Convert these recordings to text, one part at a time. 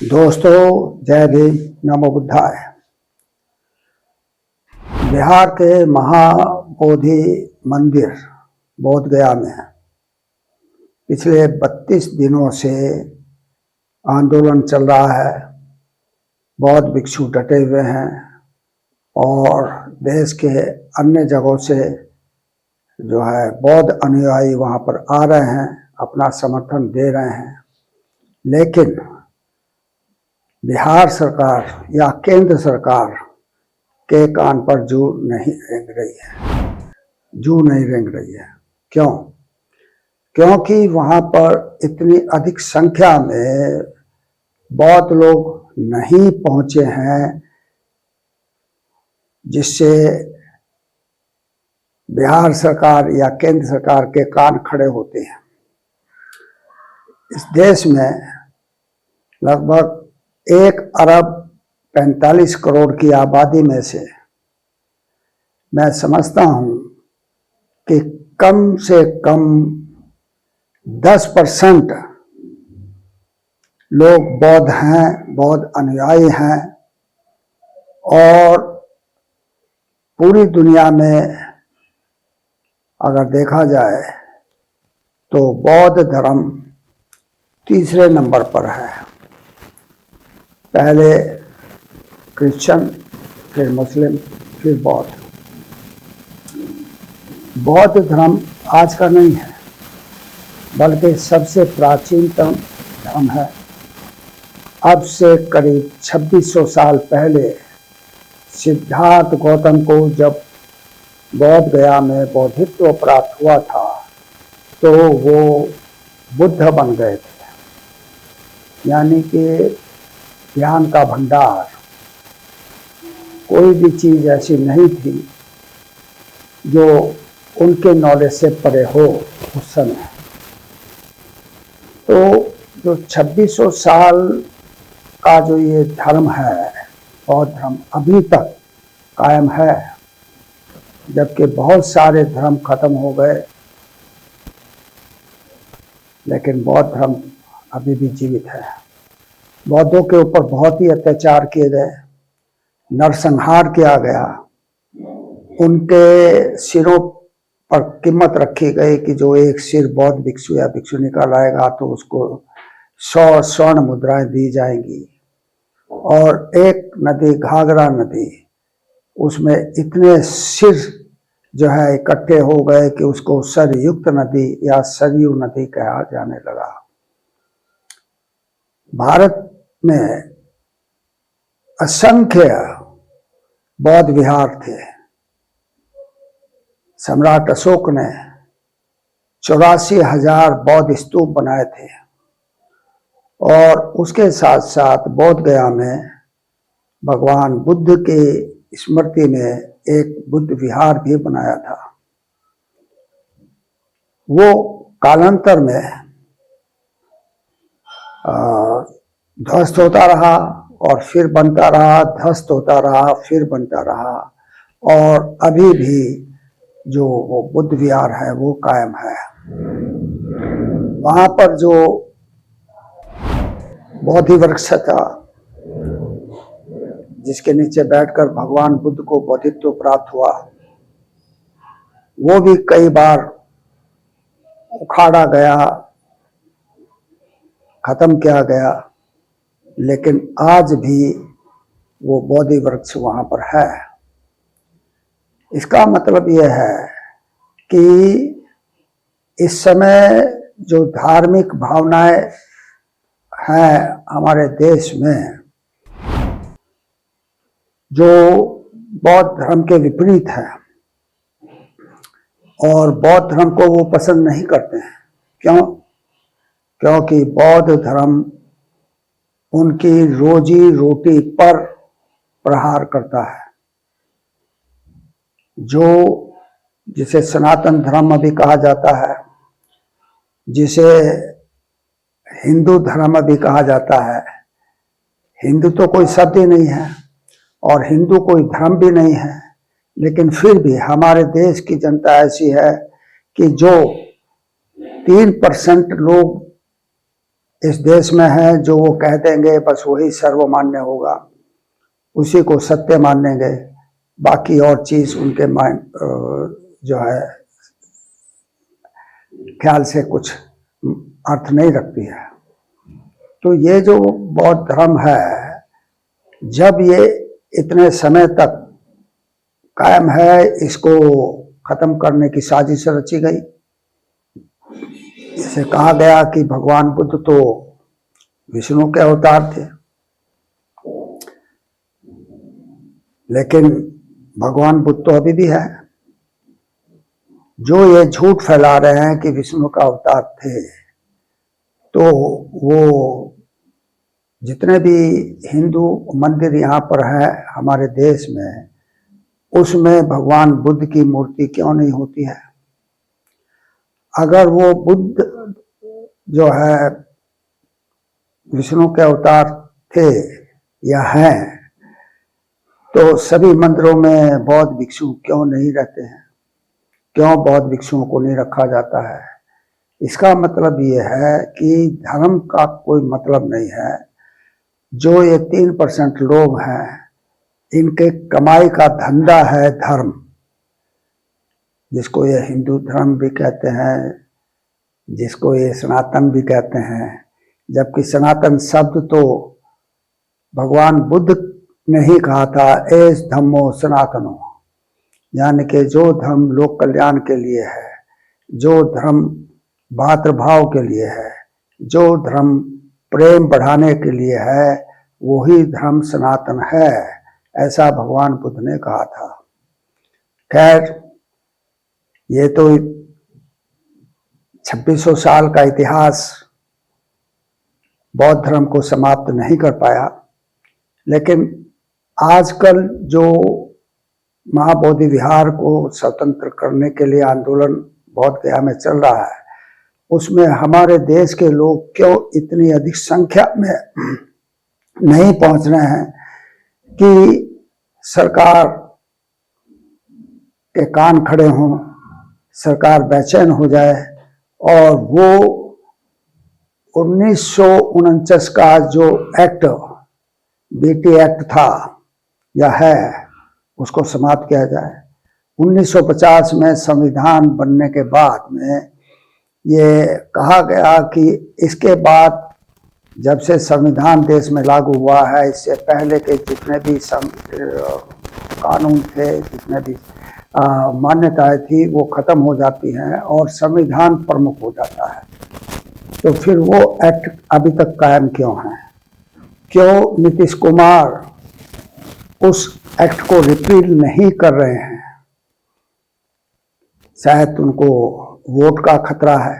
दोस्तों, जय भीम, नमो बुद्धाय। बिहार के महाबोधि मंदिर बोध गया में पिछले 32 दिनों से आंदोलन चल रहा है। बौद्ध भिक्षु डटे हुए हैं और देश के अन्य जगहों से जो है बौद्ध अनुयायी वहां पर आ रहे हैं, अपना समर्थन दे रहे हैं। लेकिन बिहार सरकार या केंद्र सरकार के कान पर जू नहीं रेंग रही है। क्यों? क्योंकि वहां पर इतनी अधिक संख्या में बौद्ध लोग नहीं पहुंचे हैं, जिससे बिहार सरकार या केंद्र सरकार के कान खड़े होते हैं। इस देश में लगभग 1 अरब 45 करोड़ की आबादी में से मैं समझता हूं कि कम से कम 10% लोग बौद्ध हैं, बौद्ध अनुयायी हैं। और पूरी दुनिया में अगर देखा जाए तो बौद्ध धर्म तीसरे नंबर पर है। पहले क्रिश्चियन, फिर मुस्लिम, फिर बौद्ध। बौद्ध धर्म आज का नहीं है, बल्कि सबसे प्राचीनतम धर्म है। अब से करीब 2600 साल पहले सिद्धार्थ गौतम को जब बोध गया में बौद्धित्व प्राप्त हुआ था तो वो बुद्ध बन गए थे। यानी कि ज्ञान का भंडार, कोई भी चीज ऐसी नहीं थी जो उनके नॉलेज से परे हो उस समय। तो जो 2600 साल का जो ये धर्म है, बौद्ध धर्म, अभी तक कायम है, जबकि बहुत सारे धर्म खत्म हो गए, लेकिन बौद्ध धर्म अभी भी जीवित है। बौद्धों के ऊपर बहुत ही अत्याचार किए गए, नरसंहार किया गया। उनके सिरों पर कीमत रखी गई कि जो एक सिर बौद्ध भिक्षु या भिक्षुणी का लाएगा तो उसको 100 स्वर्ण मुद्राएं दी जाएंगी। और एक नदी, घाघरा नदी, उसमें इतने सिर जो है इकट्ठे हो गए कि उसको सरयुक्त नदी या सरयू नदी कहा जाने लगा। भारत में असंख्य बौद्ध विहार थे। सम्राट अशोक ने 84,000 बौद्ध स्तूप बनाए थे। और उसके साथ साथ बोध गया में भगवान बुद्ध के स्मृति में एक बुद्ध विहार भी बनाया था। वो कालांतर में ध्वस्त होता रहा और फिर बनता रहा, ध्वस्त होता रहा, फिर बनता रहा। और अभी भी जो वो बुद्ध विहार है वो कायम है। वहां पर जो बोधि वृक्ष था, जिसके नीचे बैठकर भगवान बुद्ध को बोधित्व प्राप्त हुआ, वो भी कई बार उखाड़ा गया, खत्म किया गया, लेकिन आज भी वो बोधि वृक्ष वहां पर है। इसका मतलब यह है कि इस समय जो धार्मिक भावनाएं हैं हमारे देश में, जो बौद्ध धर्म के विपरीत है, और बौद्ध धर्म को वो पसंद नहीं करते हैं। क्यों? क्योंकि बौद्ध धर्म उनकी रोजी रोटी पर प्रहार करता है। जिसे सनातन धर्म भी कहा जाता है, जिसे हिंदू धर्म भी कहा जाता है। हिंदू तो कोई शब्द ही नहीं है और हिंदू कोई धर्म भी नहीं है, लेकिन फिर भी हमारे देश की जनता ऐसी है कि जो 3% लोग इस देश में है, जो वो कह देंगे बस वही सर्वमान्य होगा, उसी को सत्य मानेंगे, बाकी और चीज उनके माइंड जो है ख्याल से कुछ अर्थ नहीं रखती है। तो ये जो बौद्ध धर्म है, जब ये इतने समय तक कायम है, इसको खत्म करने की साजिश रची गई। इसे कहा गया कि भगवान बुद्ध तो विष्णु के अवतार थे, लेकिन भगवान बुद्ध तो अभी भी है। जो ये झूठ फैला रहे हैं कि विष्णु का अवतार थे, तो वो जितने भी हिंदू मंदिर यहाँ पर है हमारे देश में, उसमें भगवान बुद्ध की मूर्ति क्यों नहीं होती है? अगर वो बुद्ध जो है विष्णु के अवतार थे या हैं, तो सभी मंदिरों में बौद्ध भिक्षु क्यों नहीं रहते हैं? क्यों बौद्ध भिक्षुओं को नहीं रखा जाता है? इसका मतलब ये है कि धर्म का कोई मतलब नहीं है। जो ये 3% लोग हैं, इनके कमाई का धंधा है धर्म, जिसको ये हिंदू धर्म भी कहते हैं, जिसको ये सनातन भी कहते हैं। जबकि सनातन शब्द तो भगवान बुद्ध ने ही कहा था, एस धम्मो सनातनो, यानी कि जो धर्म लोक कल्याण के लिए है, जो धर्म भातृभाव के लिए है, जो धर्म प्रेम बढ़ाने के लिए है, वही धर्म सनातन है, ऐसा भगवान बुद्ध ने कहा था। खैर, ये तो 2600 साल का इतिहास बौद्ध धर्म को समाप्त नहीं कर पाया, लेकिन आजकल जो महाबोधि विहार को स्वतंत्र करने के लिए आंदोलन बौद्ध गया में चल रहा है, उसमें हमारे देश के लोग क्यों इतनी अधिक संख्या में नहीं पहुंच रहे हैं कि सरकार के कान खड़े हों, सरकार बेचैन हो जाए और वो 1949 का जो एक्ट, बीटी एक्ट था या है, उसको समाप्त किया जाए। 1950 में संविधान बनने के बाद में ये कहा गया कि इसके बाद जब से संविधान देश में लागू हुआ है, इससे पहले के जितने भी कानून थे, जितने भी मान्यताएं थी, वो खत्म हो जाती हैं और संविधान प्रमुख हो जाता है। तो फिर वो एक्ट अभी तक कायम क्यों है? क्यों नीतीश कुमार उस एक्ट को रिपील नहीं कर रहे हैं? शायद उनको वोट का खतरा है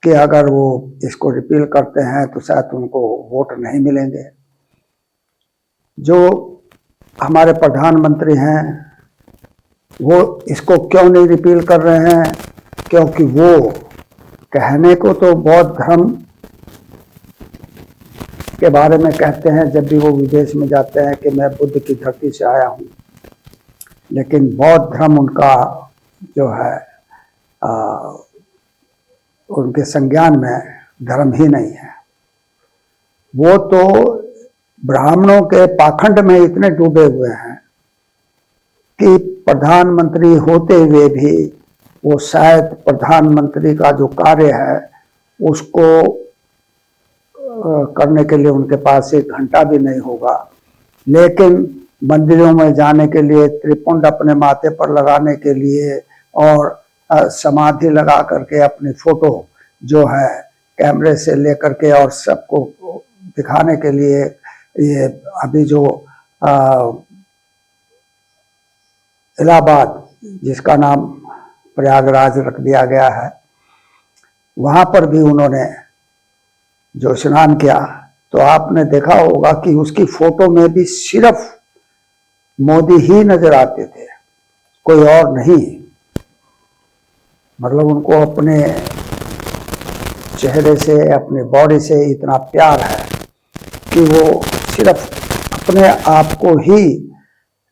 कि अगर वो इसको रिपील करते हैं तो शायद उनको वोट नहीं मिलेंगे। जो हमारे प्रधानमंत्री हैं, वो इसको क्यों नहीं रिपील कर रहे हैं? क्योंकि वो कहने को तो बौद्ध धर्म के बारे में कहते हैं जब भी वो विदेश में जाते हैं कि मैं बुद्ध की धरती से आया हूँ, लेकिन बौद्ध धर्म उनका जो है उनके संज्ञान में धर्म ही नहीं है। वो तो ब्राह्मणों के पाखंड में इतने डूबे हुए हैं कि प्रधानमंत्री होते हुए भी वो शायद प्रधानमंत्री का जो कार्य है उसको करने के लिए उनके पास 1 घंटा भी नहीं होगा, लेकिन मंदिरों में जाने के लिए, त्रिपुंड अपने माथे पर लगाने के लिए और समाधि लगा करके अपनी फोटो जो है कैमरे से लेकर के और सबको दिखाने के लिए, ये अभी जो इलाहाबाद, जिसका नाम प्रयागराज रख दिया गया है, वहाँ पर भी उन्होंने जो स्नान किया, तो आपने देखा होगा कि उसकी फोटो में भी सिर्फ मोदी ही नजर आते थे, कोई और नहीं। मतलब उनको अपने चेहरे से, अपने बॉडी से इतना प्यार है कि वो सिर्फ अपने आप को ही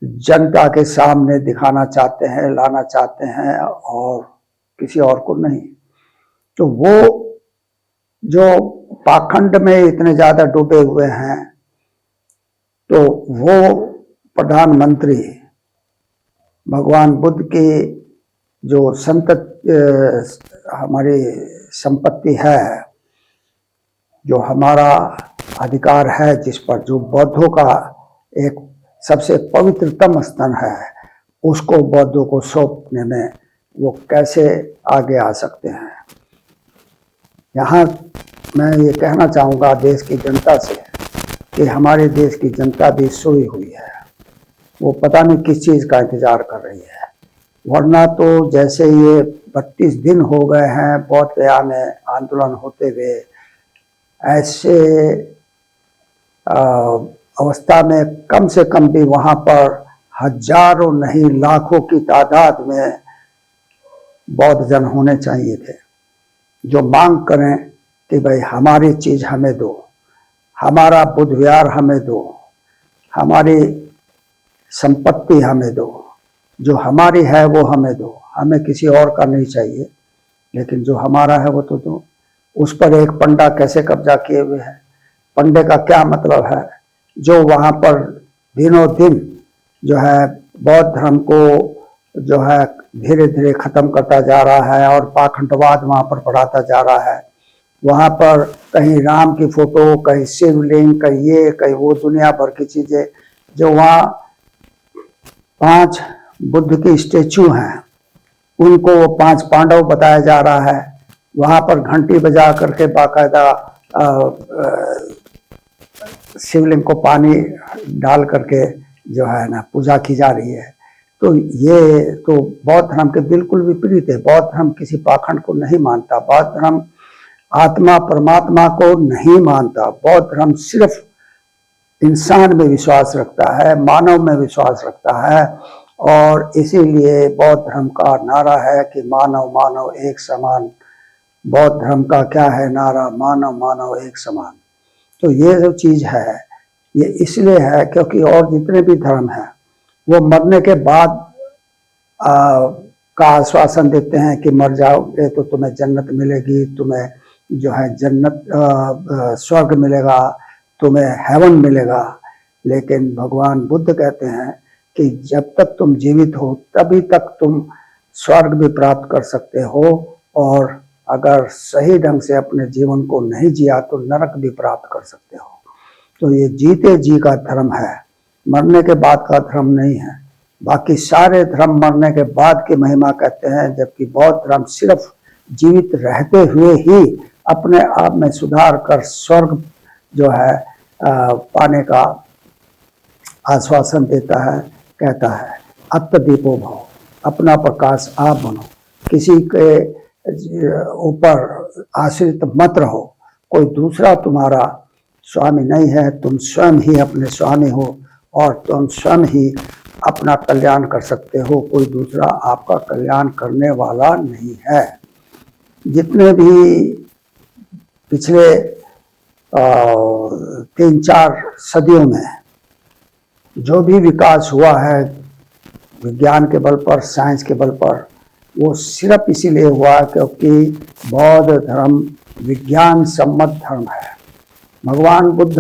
जनता के सामने दिखाना चाहते हैं, लाना चाहते हैं और किसी और को नहीं। तो वो जो पाखंड में इतने ज्यादा डूबे हुए हैं, तो वो प्रधानमंत्री भगवान बुद्ध की जो हमारी संपत्ति है, जो हमारा अधिकार है, जिस पर जो बौद्धों का एक सबसे पवित्रतम स्थान है, उसको बौद्धों को सौंपने में वो कैसे आगे आ सकते हैं। यहाँ मैं ये कहना चाहूँगा देश की जनता से कि हमारे देश की जनता भी सोई हुई है, वो पता नहीं किस चीज़ का इंतज़ार कर रही है। वरना तो जैसे ये 32 दिन हो गए हैं बौद्ध गया में आंदोलन होते हुए, ऐसे अवस्था में कम से कम भी वहाँ पर हजारों नहीं लाखों की तादाद में बौद्ध जन होने चाहिए थे, जो मांग करें कि भाई हमारी चीज़ हमें दो, हमारा बुद्ध विहार हमें दो, हमारी संपत्ति हमें दो, जो हमारी है वो हमें दो, हमें किसी और का नहीं चाहिए, लेकिन जो हमारा है वो तो दो। उस पर एक पंडा कैसे कब्जा किए हुए है। पंडे का क्या मतलब है, जो वहाँ पर दिनों दिन जो है बौद्ध धर्म को जो है धीरे धीरे खत्म करता जा रहा है और पाखंडवाद वहाँ पर बढ़ाता जा रहा है। वहाँ पर कहीं राम की फोटो, कहीं शिवलिंग, कहीं ये कहीं वो, दुनिया भर की चीजें। जो वहाँ 5 बुद्ध की स्टेचू हैं, उनको वो 5 पांडव बताया जा रहा है। वहाँ पर घंटी बजा करके बाकायदा शिवलिंग को पानी डाल करके जो है ना पूजा की जा रही है। तो ये तो बौद्ध धर्म के बिल्कुल विपरीत है। बौद्ध धर्म किसी पाखंड को नहीं मानता, बौद्ध धर्म आत्मा परमात्मा को नहीं मानता। बौद्ध धर्म सिर्फ इंसान में विश्वास रखता है, मानव में विश्वास रखता है, और इसीलिए बौद्ध धर्म का नारा है कि मानव मानव एक समान। बौद्ध धर्म का क्या है नारा, मानव मानव एक समान। तो ये जो चीज़ है ये इसलिए है क्योंकि और जितने भी धर्म हैं वो मरने के बाद का आश्वासन देते हैं कि मर जाओगे तो तुम्हें जन्नत मिलेगी, तुम्हें जो है जन्नत स्वर्ग मिलेगा, तुम्हें हेवन मिलेगा। लेकिन भगवान बुद्ध कहते हैं कि जब तक तुम जीवित हो तभी तक तुम स्वर्ग भी प्राप्त कर सकते हो, और अगर सही ढंग से अपने जीवन को नहीं जिया तो नरक भी प्राप्त कर सकते हो। तो ये जीते जी का धर्म है, मरने के बाद का धर्म नहीं है। बाकी सारे धर्म मरने के बाद की महिमा कहते हैं, जबकि बौद्ध धर्म सिर्फ जीवित रहते हुए ही अपने आप में सुधार कर स्वर्ग जो है पाने का आश्वासन देता है। कहता है आत्मदीपो भव, अपना प्रकाश आप बनो, किसी के ऊपर आश्रित मत रहो, कोई दूसरा तुम्हारा स्वामी नहीं है, तुम स्वयं ही अपने स्वामी हो और तुम स्वयं ही अपना कल्याण कर सकते हो, कोई दूसरा आपका कल्याण करने वाला नहीं है। जितने भी पिछले 3-4 सदियों में जो भी विकास हुआ है विज्ञान के बल पर, साइंस के बल पर, वो सिर्फ इसीलिए हुआ क्योंकि बौद्ध धर्म विज्ञान सम्मत धर्म है। भगवान बुद्ध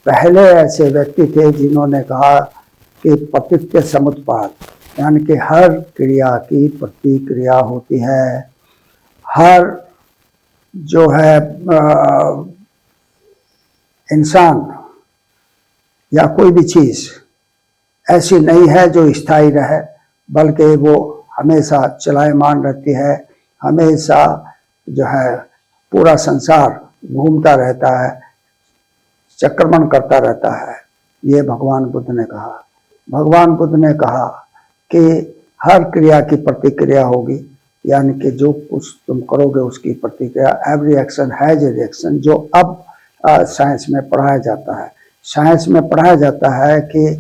पहले ऐसे व्यक्ति थे जिन्होंने कहा कि प्रकृति समुत्पाद, यानी कि हर क्रिया की प्रतिक्रिया होती है। हर जो है इंसान या कोई भी चीज़ ऐसी नहीं है जो स्थायी रहे, बल्कि वो हमेशा चलायमान रहती है। हमेशा जो है पूरा संसार घूमता रहता है, चक्रमण करता रहता है। ये भगवान बुद्ध ने कहा। भगवान बुद्ध ने कहा कि हर क्रिया की प्रतिक्रिया होगी, यानी कि जो कुछ तुम करोगे उसकी प्रतिक्रिया, every action has a reaction, जो अब साइंस में पढ़ाया जाता है। साइंस में पढ़ाया जाता है कि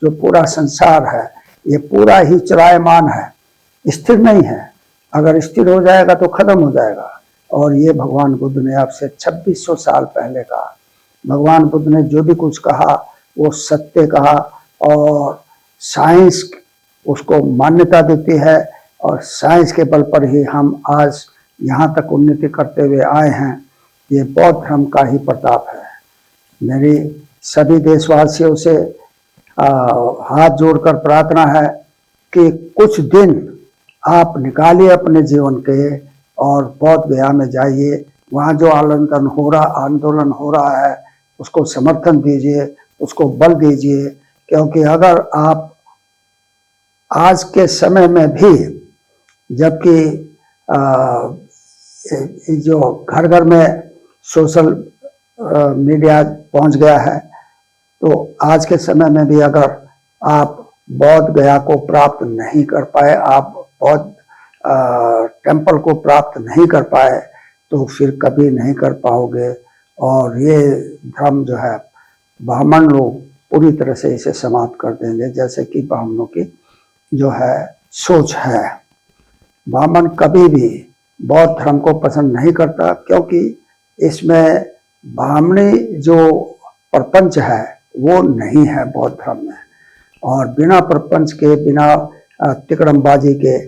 जो पूरा संसार है ये पूरा ही चलायमान है, स्थिर नहीं है। अगर स्थिर हो जाएगा तो खत्म हो जाएगा। और ये भगवान बुद्ध ने आपसे 2600 साल पहले कहा। भगवान बुद्ध ने जो भी कुछ कहा वो सत्य कहा, और साइंस उसको मान्यता देती है, और साइंस के बल पर ही हम आज यहाँ तक उन्नति करते हुए आए हैं। ये बौद्ध धर्म का ही प्रताप है। मेरी सभी देशवासियों से हाथ जोड़कर प्रार्थना है कि कुछ दिन आप निकालिए अपने जीवन के और बौद्ध गया में जाइए। वहाँ जो आंदोलन हो रहा है उसको समर्थन दीजिए, उसको बल दीजिए, क्योंकि अगर आप आज के समय में भी, जबकि जो घर घर में सोशल मीडिया पहुंच गया है, तो आज के समय में भी अगर आप बौद्ध गया को प्राप्त नहीं कर पाए, आप बौद्ध टेम्पल को प्राप्त नहीं कर पाए, तो फिर कभी नहीं कर पाओगे। और ये धर्म जो है ब्राह्मण लोग पूरी तरह से इसे समाप्त कर देंगे, जैसे कि ब्राह्मणों की जो है सोच है। ब्राह्मण कभी भी बौद्ध धर्म को पसंद नहीं करता, क्योंकि इसमें ब्राह्मणी जो प्रपंच है वो नहीं है बौद्ध धर्म में। और बिना प्रपंच के, बिना तिकड़मबाजी के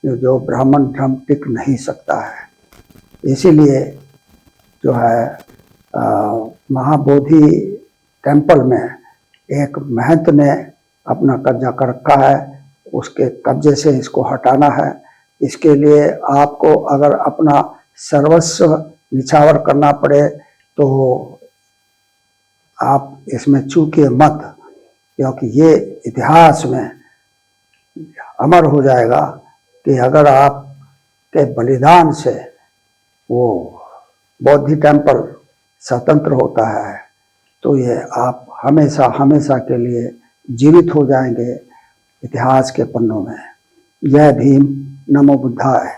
जो ब्राह्मण धर्म टिक नहीं सकता है। इसीलिए जो है महाबोधि टेम्पल में एक महंत ने अपना कब्जा कर रखा है, उसके कब्जे से इसको हटाना है। इसके लिए आपको अगर अपना सर्वस्व निछावर करना पड़े तो आप इसमें चूकिए मत, क्योंकि ये इतिहास में अमर हो जाएगा कि अगर आप के बलिदान से वो बौद्ध टेम्पल स्वतंत्र होता है तो ये आप हमेशा हमेशा के लिए जीवित हो जाएंगे इतिहास के पन्नों में। जय भीम, नमो बुद्धाय।